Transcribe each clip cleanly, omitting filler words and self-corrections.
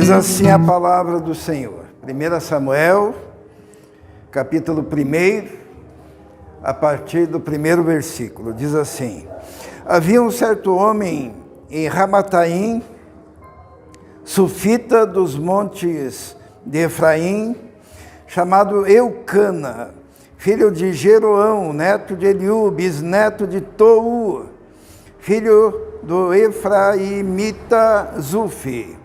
Diz assim a palavra do Senhor. 1 Samuel, capítulo 1, a partir do primeiro versículo. Diz assim: havia um certo homem em Ramataim, sufita dos montes de Efraim, chamado Eucana, filho de Jeroão, neto de Eliú, bisneto de Tou, filho do Efraimita Zufi.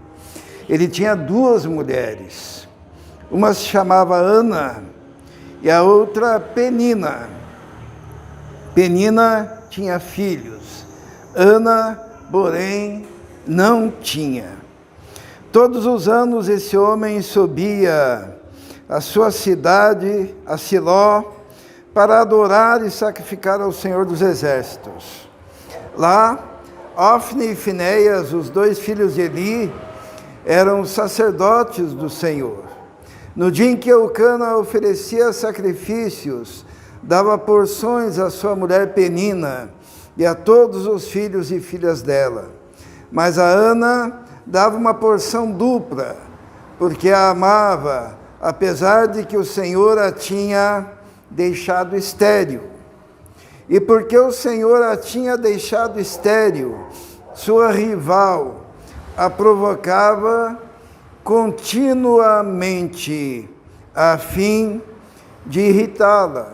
Ele tinha duas mulheres, uma se chamava Ana e a outra Penina. Penina tinha filhos, Ana, porém, não tinha. Todos os anos esse homem subia à sua cidade, a Siló, para adorar e sacrificar ao Senhor dos Exércitos. Lá, Ofni e Finéias, os dois filhos de Eli, eram sacerdotes do Senhor. No dia em que Eucana oferecia sacrifícios, dava porções à sua mulher Penina e a todos os filhos e filhas dela. Mas a Ana dava uma porção dupla, porque a amava, apesar de que o Senhor a tinha deixado estéril. E porque o Senhor a tinha deixado estéril, sua rival a provocava continuamente, a fim de irritá-la.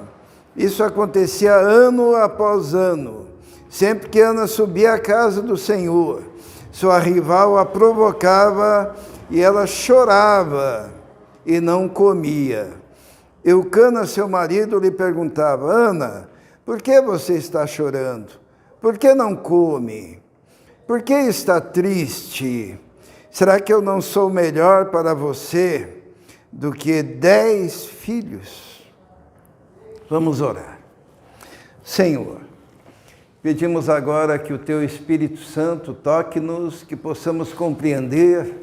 Isso acontecia ano após ano. Sempre que Ana subia à casa do Senhor, sua rival a provocava e ela chorava e não comia. Eucana, seu marido, lhe perguntava: Ana, por que você está chorando? Por que não come? Por que está triste? Será que eu não sou melhor para você do que 10 filhos? Vamos orar. Senhor, pedimos agora que o Teu Espírito Santo toque-nos, que possamos compreender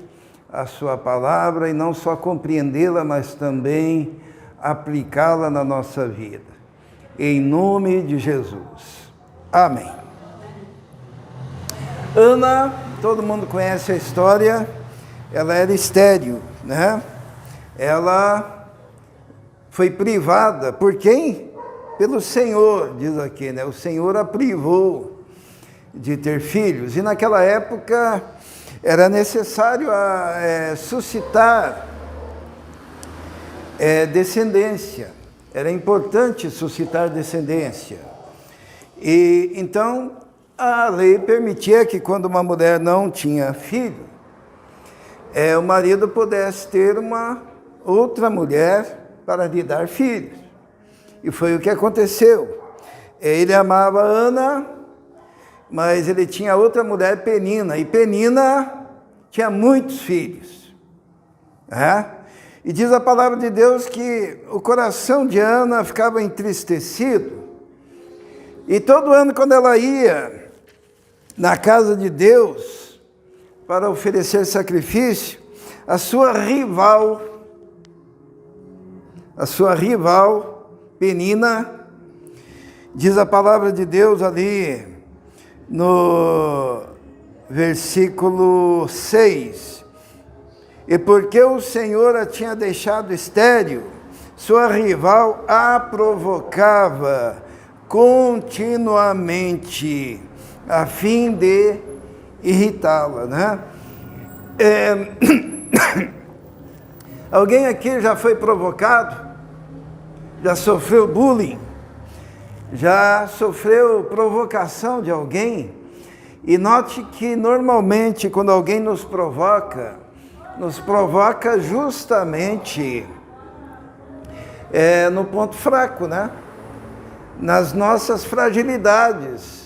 a Sua palavra e não só compreendê-la, mas também aplicá-la na nossa vida. Em nome de Jesus. Amém. Ana, todo mundo conhece a história, ela era estéril, né? Ela foi privada, por quem? Pelo Senhor, diz aqui, né? O Senhor a privou de ter filhos. E naquela época era necessário suscitar descendência. Era importante suscitar descendência. E então a lei permitia que quando uma mulher não tinha filho, o marido pudesse ter uma outra mulher para lhe dar filhos. E foi o que aconteceu. Ele amava Ana, mas ele tinha outra mulher, Penina, e Penina tinha muitos filhos. E diz a palavra de Deus que o coração de Ana ficava entristecido, e todo ano quando ela ia na casa de Deus para oferecer sacrifício, a sua rival Penina, diz a palavra de Deus ali no versículo 6, e porque o Senhor a tinha deixado estéril, sua rival a provocava continuamente, a fim de irritá-la, né? Alguém aqui já foi provocado? Já sofreu bullying? Já sofreu provocação de alguém? E note que normalmente quando alguém nos provoca justamente no ponto fraco, né? Nas nossas fragilidades.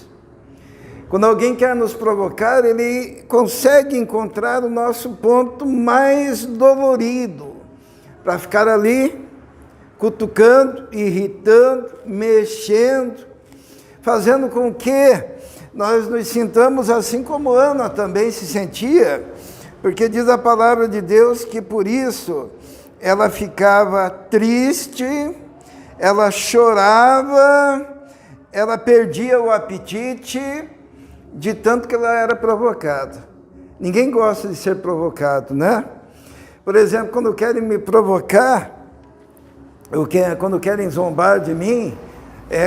Quando alguém quer nos provocar, ele consegue encontrar o nosso ponto mais dolorido, para ficar ali, cutucando, irritando, mexendo, fazendo com que nós nos sintamos assim como Ana também se sentia, porque diz a palavra de Deus que por isso ela ficava triste, ela chorava, ela perdia o apetite, de tanto que ela era provocada. Ninguém gosta de ser provocado, né? Por exemplo, quando querem me provocar, quando querem zombar de mim,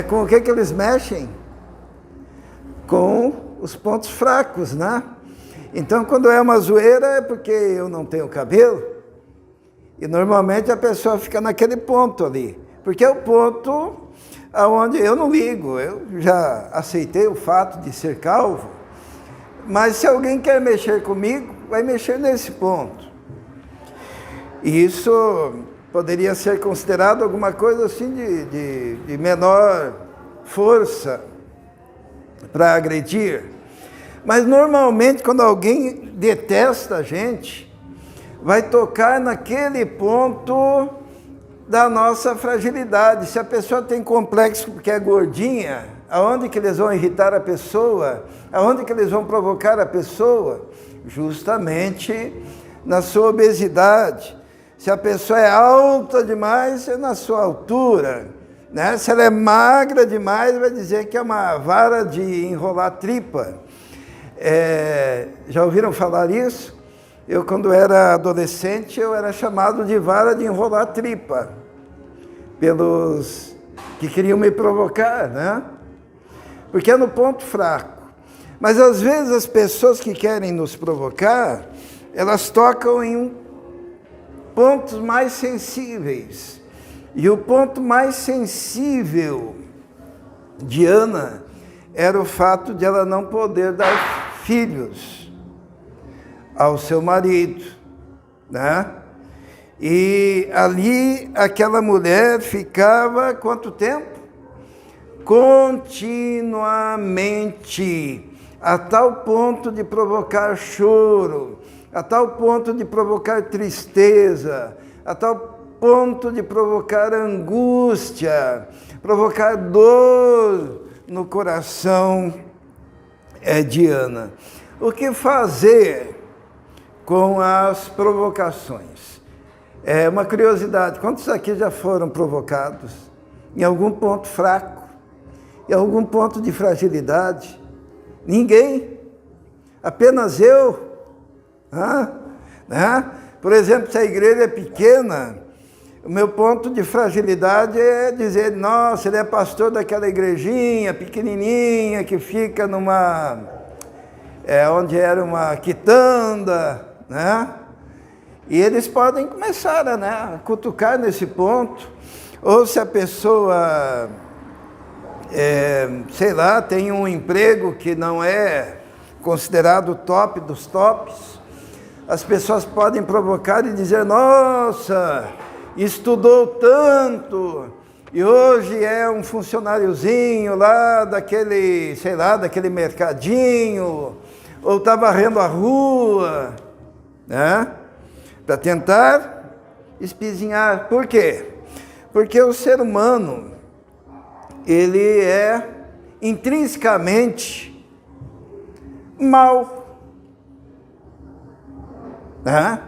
com o que eles mexem? Com os pontos fracos, né? Então, quando é uma zoeira, é porque eu não tenho cabelo. E normalmente a pessoa fica naquele ponto ali. Porque é o ponto onde eu não ligo. Eu já aceitei o fato de ser calvo. Mas se alguém quer mexer comigo, vai mexer nesse ponto. E isso poderia ser considerado alguma coisa assim de menor força para agredir. Mas normalmente quando alguém detesta a gente, vai tocar naquele ponto da nossa fragilidade. Se a pessoa tem complexo porque é gordinha, aonde que eles vão irritar a pessoa? Aonde que eles vão provocar a pessoa? Justamente na sua obesidade. Se a pessoa é alta demais, é na sua altura, né? Se ela é magra demais, vai dizer que é uma vara de enrolar tripa. Já ouviram falar isso? Eu, quando era adolescente, eu era chamado de vara de enrolar tripa, pelos que queriam me provocar, né? Porque é no ponto fraco. Mas, às vezes, as pessoas que querem nos provocar, elas tocam em pontos mais sensíveis. E o ponto mais sensível de Ana era o fato de ela não poder dar filhos ao seu marido, né? E ali aquela mulher ficava quanto tempo? Continuamente, a tal ponto de provocar choro, a tal ponto de provocar tristeza, a tal ponto de provocar angústia, provocar dor no coração de Ana. O que fazer com as provocações? É uma curiosidade, quantos aqui já foram provocados em algum ponto fraco, em algum ponto de fragilidade? Ninguém, apenas eu. Né? Por exemplo, se a igreja é pequena, o meu ponto de fragilidade é dizer, nossa, ele é pastor daquela igrejinha pequenininha que fica onde era uma quitanda, né? E eles podem começar a cutucar nesse ponto. Ou se a pessoa, sei lá, tem um emprego que não é considerado o top dos tops, as pessoas podem provocar e dizer, nossa, estudou tanto, e hoje é um funcionáriozinho lá daquele, sei lá, daquele mercadinho, ou está varrendo a rua, né? Para tentar espizinhar. Por quê? Porque o ser humano, ele é intrinsecamente mau, né?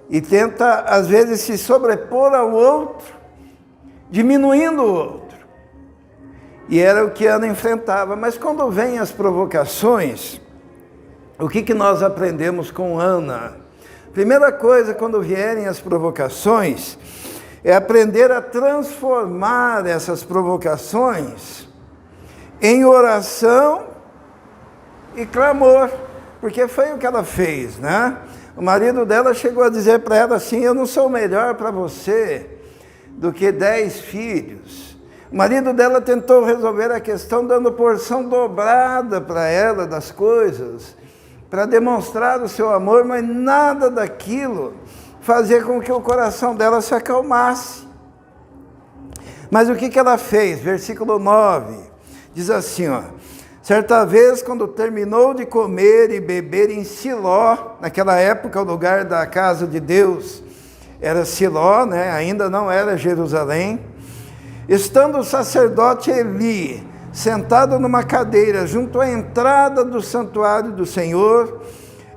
E tenta, às vezes, se sobrepor ao outro, diminuindo o outro. E era o que Ana enfrentava. Mas quando vêm as provocações, o que nós aprendemos com Ana? Primeira coisa, quando vierem as provocações, é aprender a transformar essas provocações em oração e clamor, porque foi o que ela fez, né? O marido dela chegou a dizer para ela assim, eu não sou melhor para você do que 10 filhos. O marido dela tentou resolver a questão dando porção dobrada para ela das coisas, para demonstrar o seu amor, mas nada daquilo fazia com que o coração dela se acalmasse. Mas o que ela fez? Versículo 9, diz assim, certa vez, quando terminou de comer e beber em Siló, naquela época o lugar da casa de Deus era Siló, né? Ainda não era Jerusalém, estando o sacerdote Eli sentado numa cadeira junto à entrada do santuário do Senhor,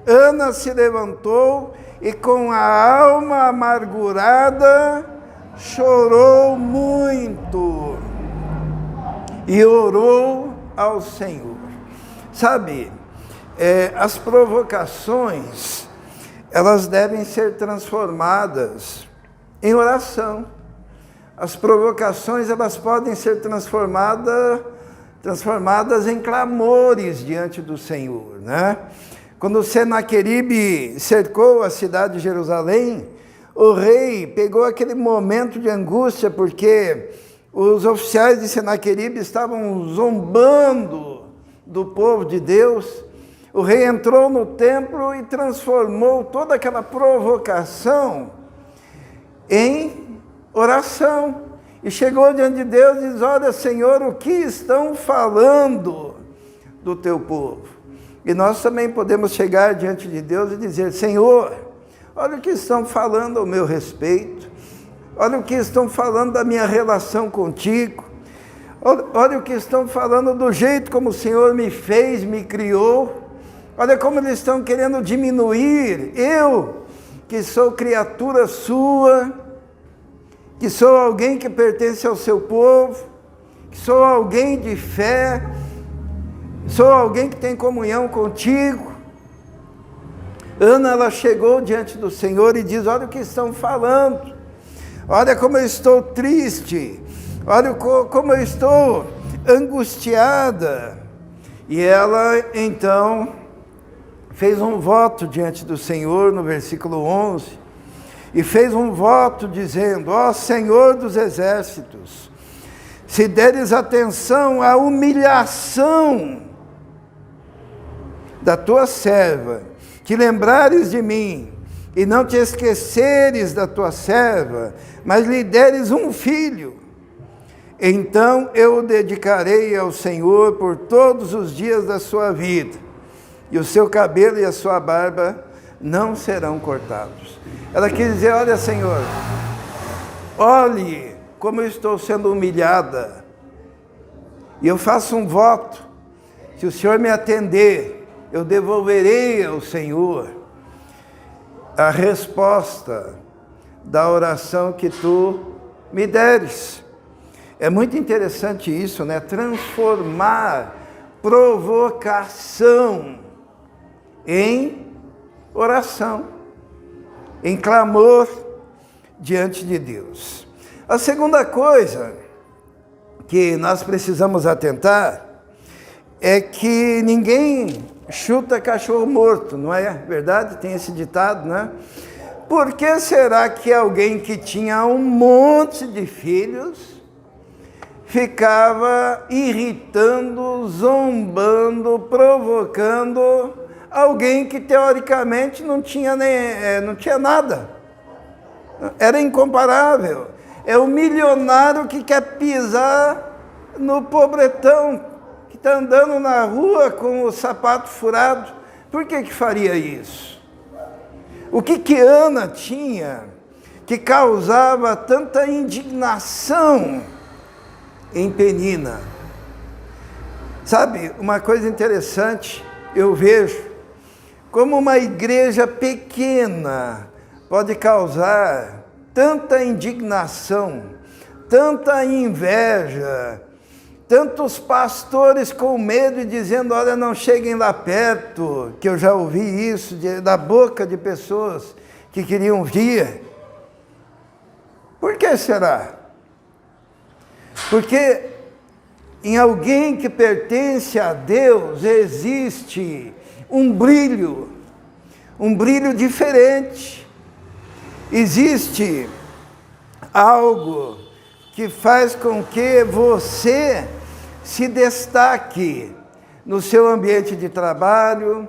Ana se levantou e com a alma amargurada chorou muito e orou ao Senhor. Sabe, as provocações, elas devem ser transformadas em oração. As provocações, elas podem ser transformadas em clamores diante do Senhor, né? Quando Senaqueribe cercou a cidade de Jerusalém, o rei pegou aquele momento de angústia, porque os oficiais de Senaqueribe estavam zombando do povo de Deus. O rei entrou no templo e transformou toda aquela provocação em oração. E chegou diante de Deus e diz: olha, Senhor, o que estão falando do teu povo? E nós também podemos chegar diante de Deus e dizer: Senhor, olha o que estão falando ao meu respeito, olha o que estão falando da minha relação contigo, olha o que estão falando do jeito como o Senhor me fez, me criou, olha como eles estão querendo diminuir eu, que sou criatura sua, que sou alguém que pertence ao seu povo, que sou alguém de fé, sou alguém que tem comunhão contigo. Ana, ela chegou diante do Senhor e diz: olha o que estão falando, olha como eu estou triste, olha como eu estou angustiada. E ela então fez um voto diante do Senhor, no versículo 11, e fez um voto dizendo: ó Senhor dos exércitos, se deres atenção à humilhação da tua serva, que lembrares de mim, e não te esqueceres da tua serva, mas lhe deres um filho, então eu o dedicarei ao Senhor por todos os dias da sua vida, e o seu cabelo e a sua barba não serão cortados. Ela quis dizer: olha, Senhor, olhe como eu estou sendo humilhada, e eu faço um voto: se o Senhor me atender, eu devolverei ao Senhor a resposta da oração que tu me deres. É muito interessante isso, né? Transformar provocação em oração, em clamor diante de Deus. A segunda coisa que nós precisamos atentar é que ninguém chuta cachorro morto, não é verdade? Tem esse ditado, né? Por que será que alguém que tinha um monte de filhos ficava irritando, zombando, provocando alguém que teoricamente não tinha nada? Era incomparável. É o milionário que quer pisar no pobretão, que está andando na rua com o sapato furado. Por que faria isso? O que Ana tinha que causava tanta indignação em Penina? Sabe, uma coisa interessante, eu vejo como uma igreja pequena pode causar tanta indignação, tanta inveja, tantos pastores com medo e dizendo: olha, não cheguem lá perto, que eu já ouvi isso da boca de pessoas que queriam vir. Por que será? Porque em alguém que pertence a Deus existe um brilho diferente. Existe algo que faz com que você se destaque no seu ambiente de trabalho,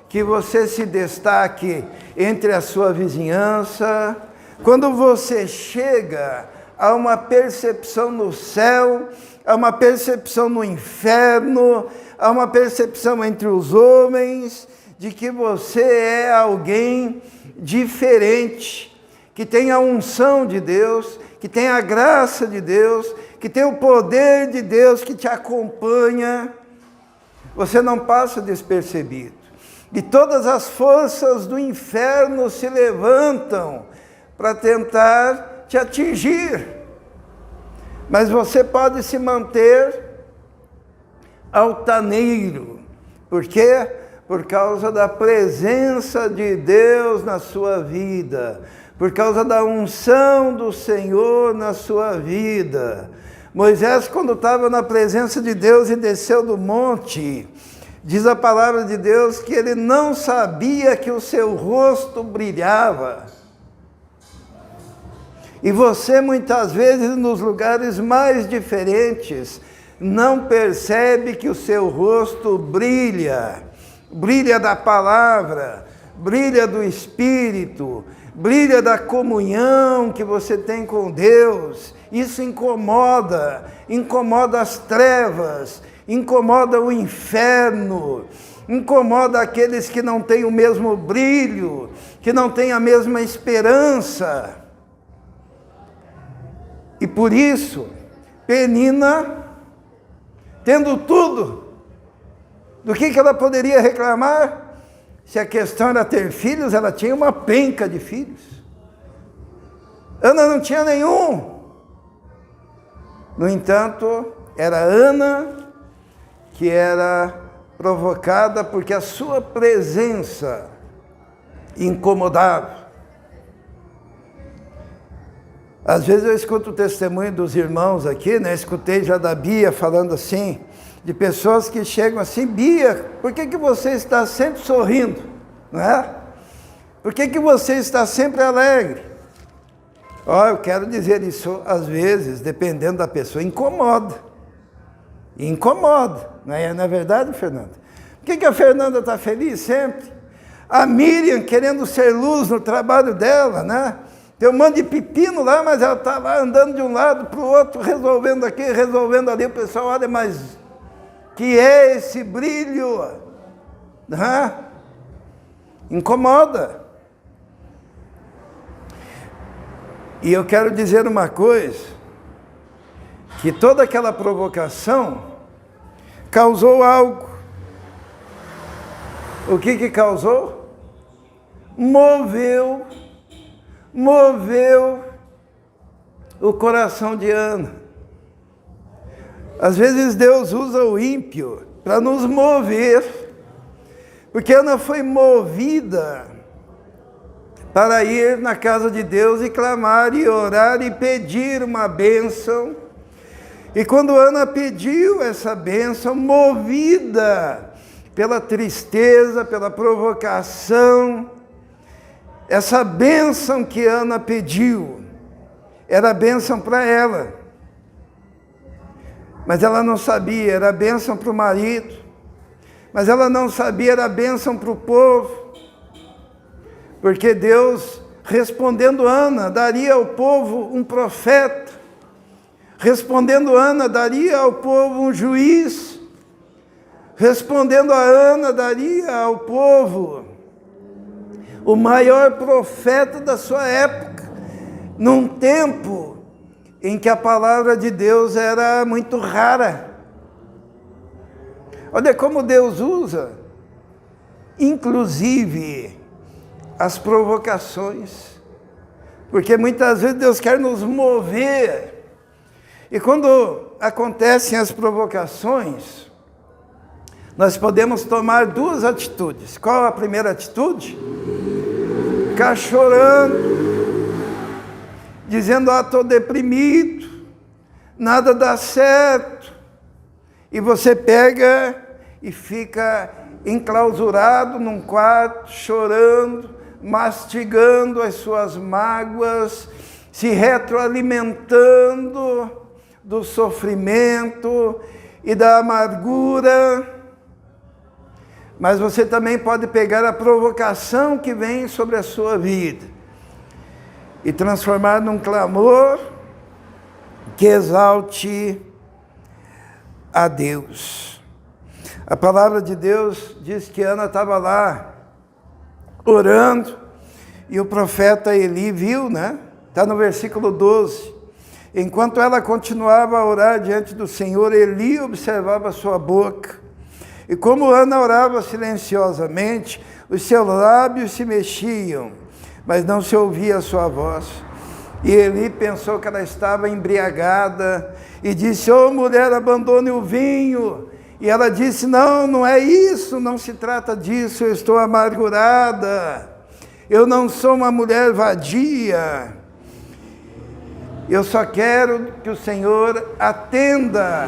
que você se destaque entre a sua vizinhança. Quando você chega a uma percepção no céu, a uma percepção no inferno, a uma percepção entre os homens, de que você é alguém diferente, que tem a unção de Deus, que tem a graça de Deus, que tem o poder de Deus que te acompanha, você não passa despercebido. E todas as forças do inferno se levantam para tentar te atingir. Mas você pode se manter altaneiro. Por quê? por causa da presença de Deus na sua vida, por causa da unção do Senhor na sua vida. Moisés, quando estava na presença de Deus e desceu do monte, diz a palavra de Deus que ele não sabia que o seu rosto brilhava. E você, muitas vezes, nos lugares mais diferentes, não percebe que o seu rosto brilha. Brilha da palavra, brilha do Espírito, brilha da comunhão que você tem com Deus. Isso incomoda as trevas, incomoda o inferno, incomoda aqueles que não têm o mesmo brilho, que não têm a mesma esperança. E por isso, Penina, tendo tudo, do que ela poderia reclamar? Se a questão era ter filhos, ela tinha uma penca de filhos. Ana não tinha nenhum. No entanto, era Ana que era provocada porque a sua presença incomodava. Às vezes eu escuto o testemunho dos irmãos aqui, né? Escutei já da Bia falando assim, de pessoas que chegam assim: Bia, por que você está sempre sorrindo? Não é? Por que você está sempre alegre? Ó, eu quero dizer isso, às vezes, dependendo da pessoa, incomoda. Incomoda. Não é verdade, Fernanda? Por que a Fernanda está feliz sempre? A Miriam querendo ser luz no trabalho dela, né? Tem um monte de pepino lá, mas ela está lá andando de um lado para o outro, resolvendo aqui, resolvendo ali. O pessoal olha, mas que é esse brilho? Incomoda. E eu quero dizer uma coisa, que toda aquela provocação causou algo. O que causou? Moveu o coração de Ana. Às vezes Deus usa o ímpio para nos mover, porque Ana foi movida para ir na casa de Deus e clamar e orar e pedir uma bênção. E quando Ana pediu essa bênção, movida pela tristeza, pela provocação, essa bênção que Ana pediu, era bênção para ela. Mas ela não sabia, era bênção para o marido. Mas ela não sabia, era bênção para o povo. Porque Deus, respondendo Ana, daria ao povo um profeta. Respondendo Ana, daria ao povo um juiz. Respondendo a Ana, daria ao povo o maior profeta da sua época, num tempo em que a palavra de Deus era muito rara. Olha como Deus usa, inclusive, as provocações, porque muitas vezes Deus quer nos mover, e quando acontecem as provocações, nós podemos tomar duas atitudes. Qual a primeira atitude? Ficar chorando, dizendo: estou deprimido, nada dá certo. E você pega e fica enclausurado num quarto, chorando, mastigando as suas mágoas, se retroalimentando do sofrimento e da amargura. Mas você também pode pegar a provocação que vem sobre a sua vida e transformar num clamor que exalte a Deus. A palavra de Deus diz que Ana estava lá orando e o profeta Eli viu, né? Está no versículo 12. Enquanto ela continuava a orar diante do Senhor, Eli observava a sua boca. E como Ana orava silenciosamente, os seus lábios se mexiam, mas não se ouvia a sua voz. E Eli pensou que ela estava embriagada e disse: mulher, abandone o vinho. E ela disse, não, não é isso, não se trata disso, eu estou amargurada, eu não sou uma mulher vadia, eu só quero que o Senhor atenda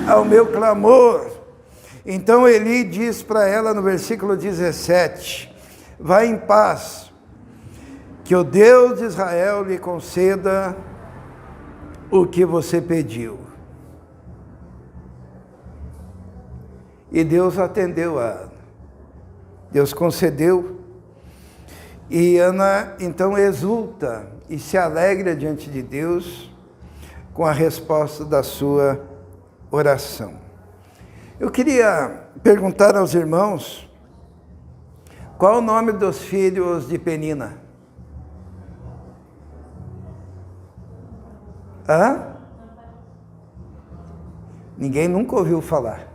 ao meu clamor. Então Eli diz para ela no versículo 17, vai em paz, que o Deus de Israel lhe conceda o que você pediu. E Deus atendeu a Ana. Deus concedeu. E Ana então exulta e se alegra diante de Deus com a resposta da sua oração. Eu queria perguntar aos irmãos, qual o nome dos filhos de Penina? Hã? Ninguém nunca ouviu falar.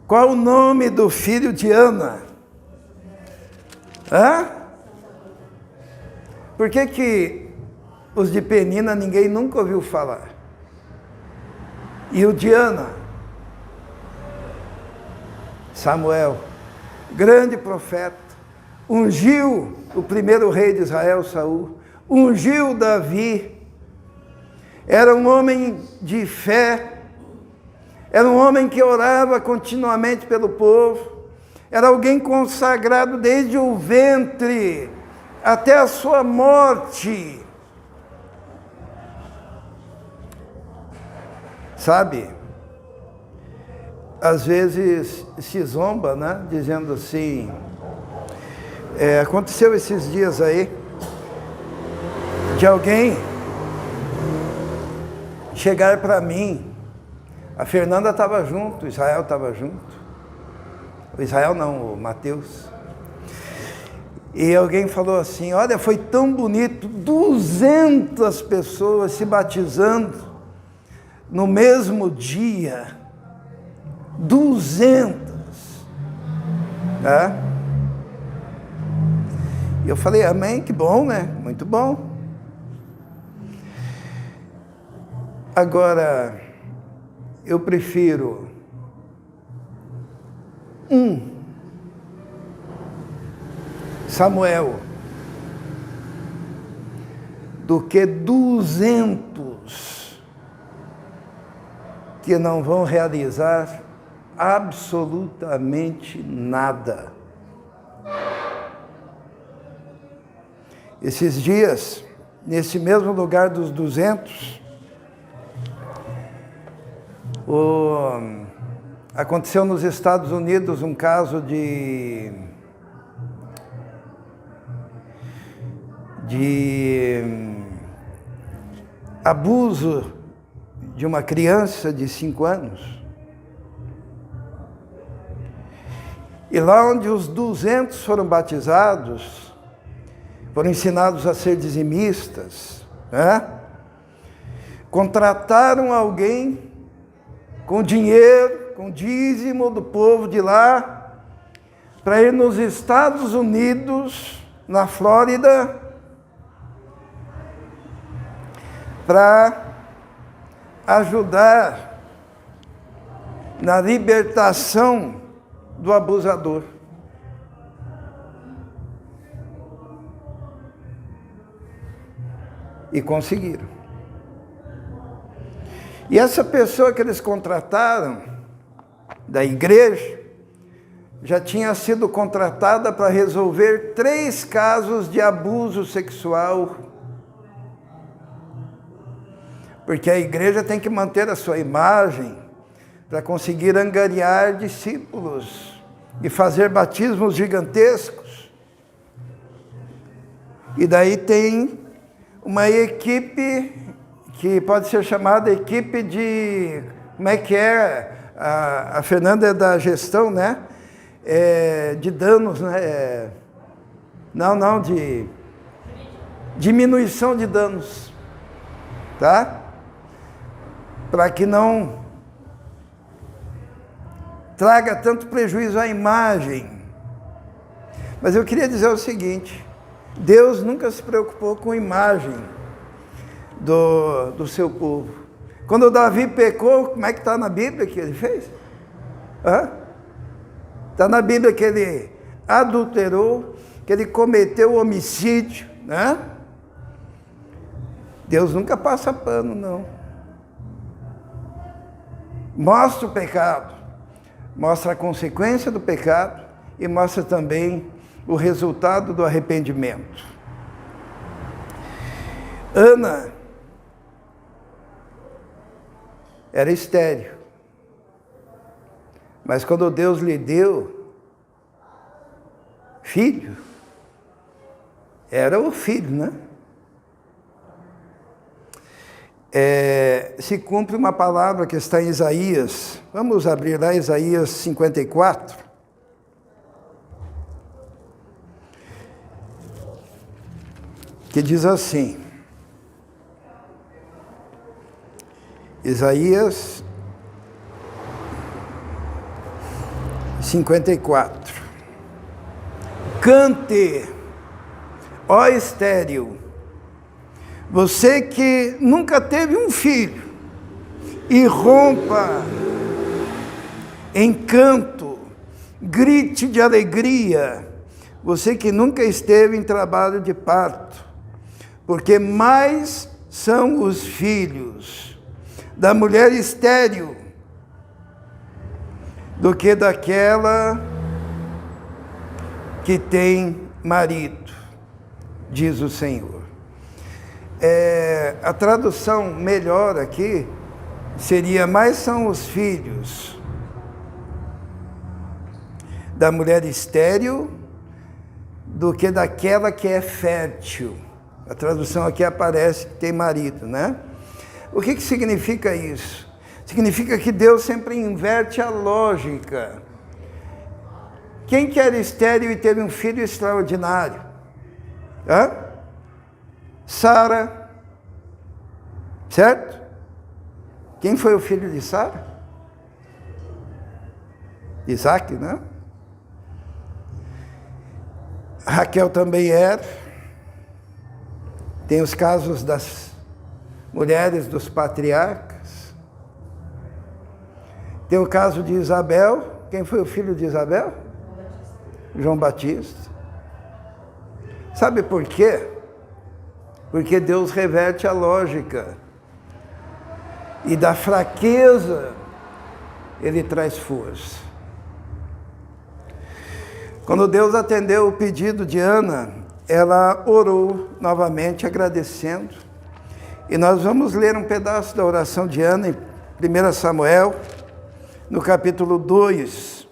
Qual o nome do filho de Ana? Hã? Por que os de Penina ninguém nunca ouviu falar? E o de Ana? Samuel, grande profeta, ungiu o primeiro rei de Israel, Saul, ungiu Davi, era um homem de fé, era um homem que orava continuamente pelo povo, era alguém consagrado desde o ventre até a sua morte. Sabe, às vezes se zomba, né? Dizendo assim, aconteceu esses dias aí, de alguém chegar para mim, a Fernanda estava junto, o Israel estava junto, o Israel não, o Mateus, e alguém falou assim, olha, foi tão bonito, 200 pessoas se batizando no mesmo dia, 200, né? E eu falei, amém, que bom, né? Muito bom. Agora, eu prefiro Samuel do que 200 que não vão realizar absolutamente nada. Esses dias, nesse mesmo lugar dos 200, aconteceu nos Estados Unidos um caso de abuso de uma criança de 5 anos. E lá onde os 200 foram batizados, foram ensinados a ser dizimistas, né? Contrataram alguém com dinheiro, com dízimo do povo de lá, para ir nos Estados Unidos, na Flórida, para ajudar na libertação do abusador. E conseguiram. E essa pessoa que eles contrataram, da igreja, já tinha sido contratada para resolver 3 casos de abuso sexual. Porque a igreja tem que manter a sua imagem para conseguir angariar discípulos e fazer batismos gigantescos. E daí tem uma equipe que pode ser chamada equipe de, como é que é? A Fernanda é da gestão, né? De danos, né? Não, de diminuição de danos, tá? Para que não traga tanto prejuízo à imagem. Mas eu queria dizer o seguinte, Deus nunca se preocupou com a imagem do seu povo. Quando Davi pecou, como é que está na Bíblia que ele fez? Está na Bíblia que ele adulterou, que ele cometeu homicídio, né? Deus nunca passa pano, não. Mostra o pecado, mostra a consequência do pecado e mostra também o resultado do arrependimento. Ana era estéril, mas quando Deus lhe deu filho, era o filho, né? Se cumpre uma palavra que está em Isaías, vamos abrir lá Isaías 54, que diz assim, Isaías 54, cante, ó estéril, você que nunca teve um filho, e rompa em canto, grite de alegria, você que nunca esteve em trabalho de parto, porque mais são os filhos da mulher estéril do que daquela que tem marido, diz o Senhor. A tradução melhor aqui seria: mais são os filhos da mulher estéril do que daquela que é fértil. A tradução aqui aparece que tem marido, né? O que significa isso? Significa que Deus sempre inverte a lógica. Quem que era estéril e teve um filho extraordinário? Sara, certo? Quem foi o filho de Sara? Isaac, né? Raquel também era. Tem os casos das mulheres dos patriarcas. Tem o caso de Isabel. Quem foi o filho de Isabel? João Batista. Sabe por quê? Porque Deus reverte a lógica. E da fraqueza, Ele traz força. Quando Deus atendeu o pedido de Ana, ela orou novamente agradecendo. E nós vamos ler um pedaço da oração de Ana em 1 Samuel, no capítulo 2.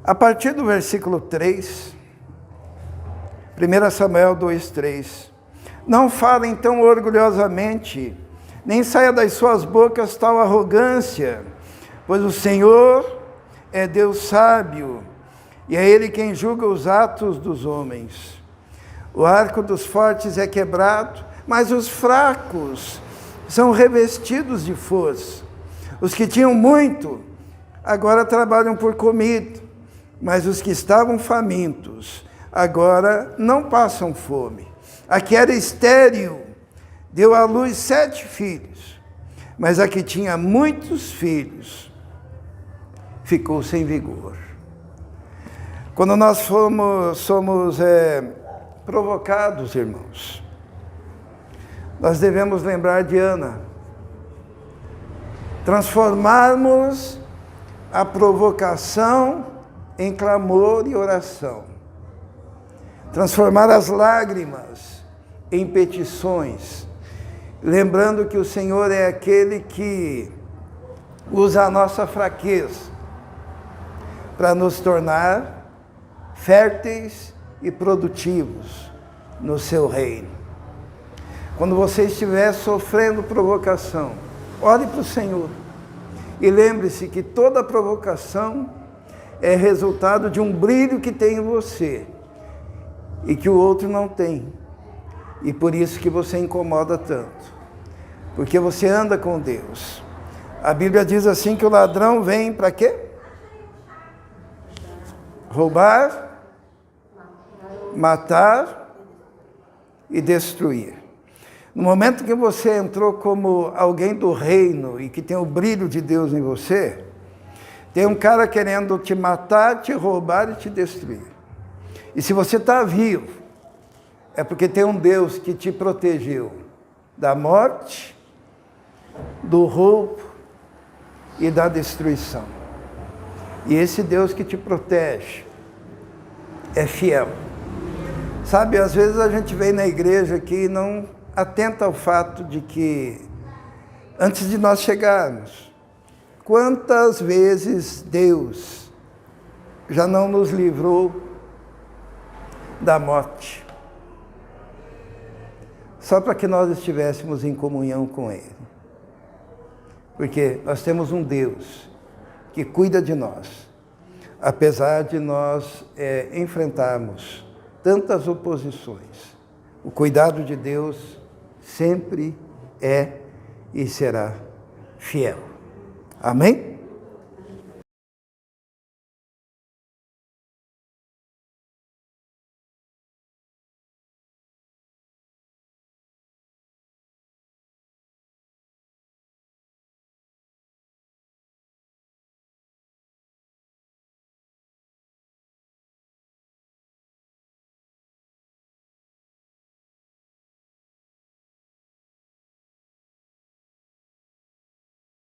A partir do versículo 3, 1 Samuel 2:3. Não falem tão orgulhosamente, nem saia das suas bocas tal arrogância, pois o Senhor é Deus sábio, e é Ele quem julga os atos dos homens. O arco dos fortes é quebrado, mas os fracos são revestidos de força. Os que tinham muito, agora trabalham por comida, mas os que estavam famintos, agora não passam fome. A que era estéril, deu à luz 7 filhos, mas a que tinha muitos filhos, ficou sem vigor. Quando nós somos provocados, irmãos, nós devemos lembrar de Ana. Transformarmos a provocação em clamor e oração. Transformar as lágrimas em petições, lembrando que o Senhor é aquele que usa a nossa fraqueza para nos tornar férteis e produtivos no seu reino. Quando você estiver sofrendo provocação, ore para o Senhor e lembre-se que toda provocação é resultado de um brilho que tem em você e que o outro não tem. E por isso que você incomoda tanto, porque você anda com Deus. A Bíblia diz assim que o ladrão vem para quê? Roubar, matar e destruir. No momento que você entrou como alguém do reino e que tem o brilho de Deus em você, tem um cara querendo te matar, te roubar e te destruir. E se você está vivo, é porque tem um Deus que te protegeu da morte, do roubo e da destruição. E esse Deus que te protege é fiel. Sabe, às vezes a gente vem na igreja aqui e não atenta ao fato de que, antes de nós chegarmos, quantas vezes Deus já não nos livrou da morte, só para que nós estivéssemos em comunhão com Ele. Porque nós temos um Deus que cuida de nós, apesar de nós enfrentarmos tantas oposições. O cuidado de Deus sempre é e será fiel. Amém?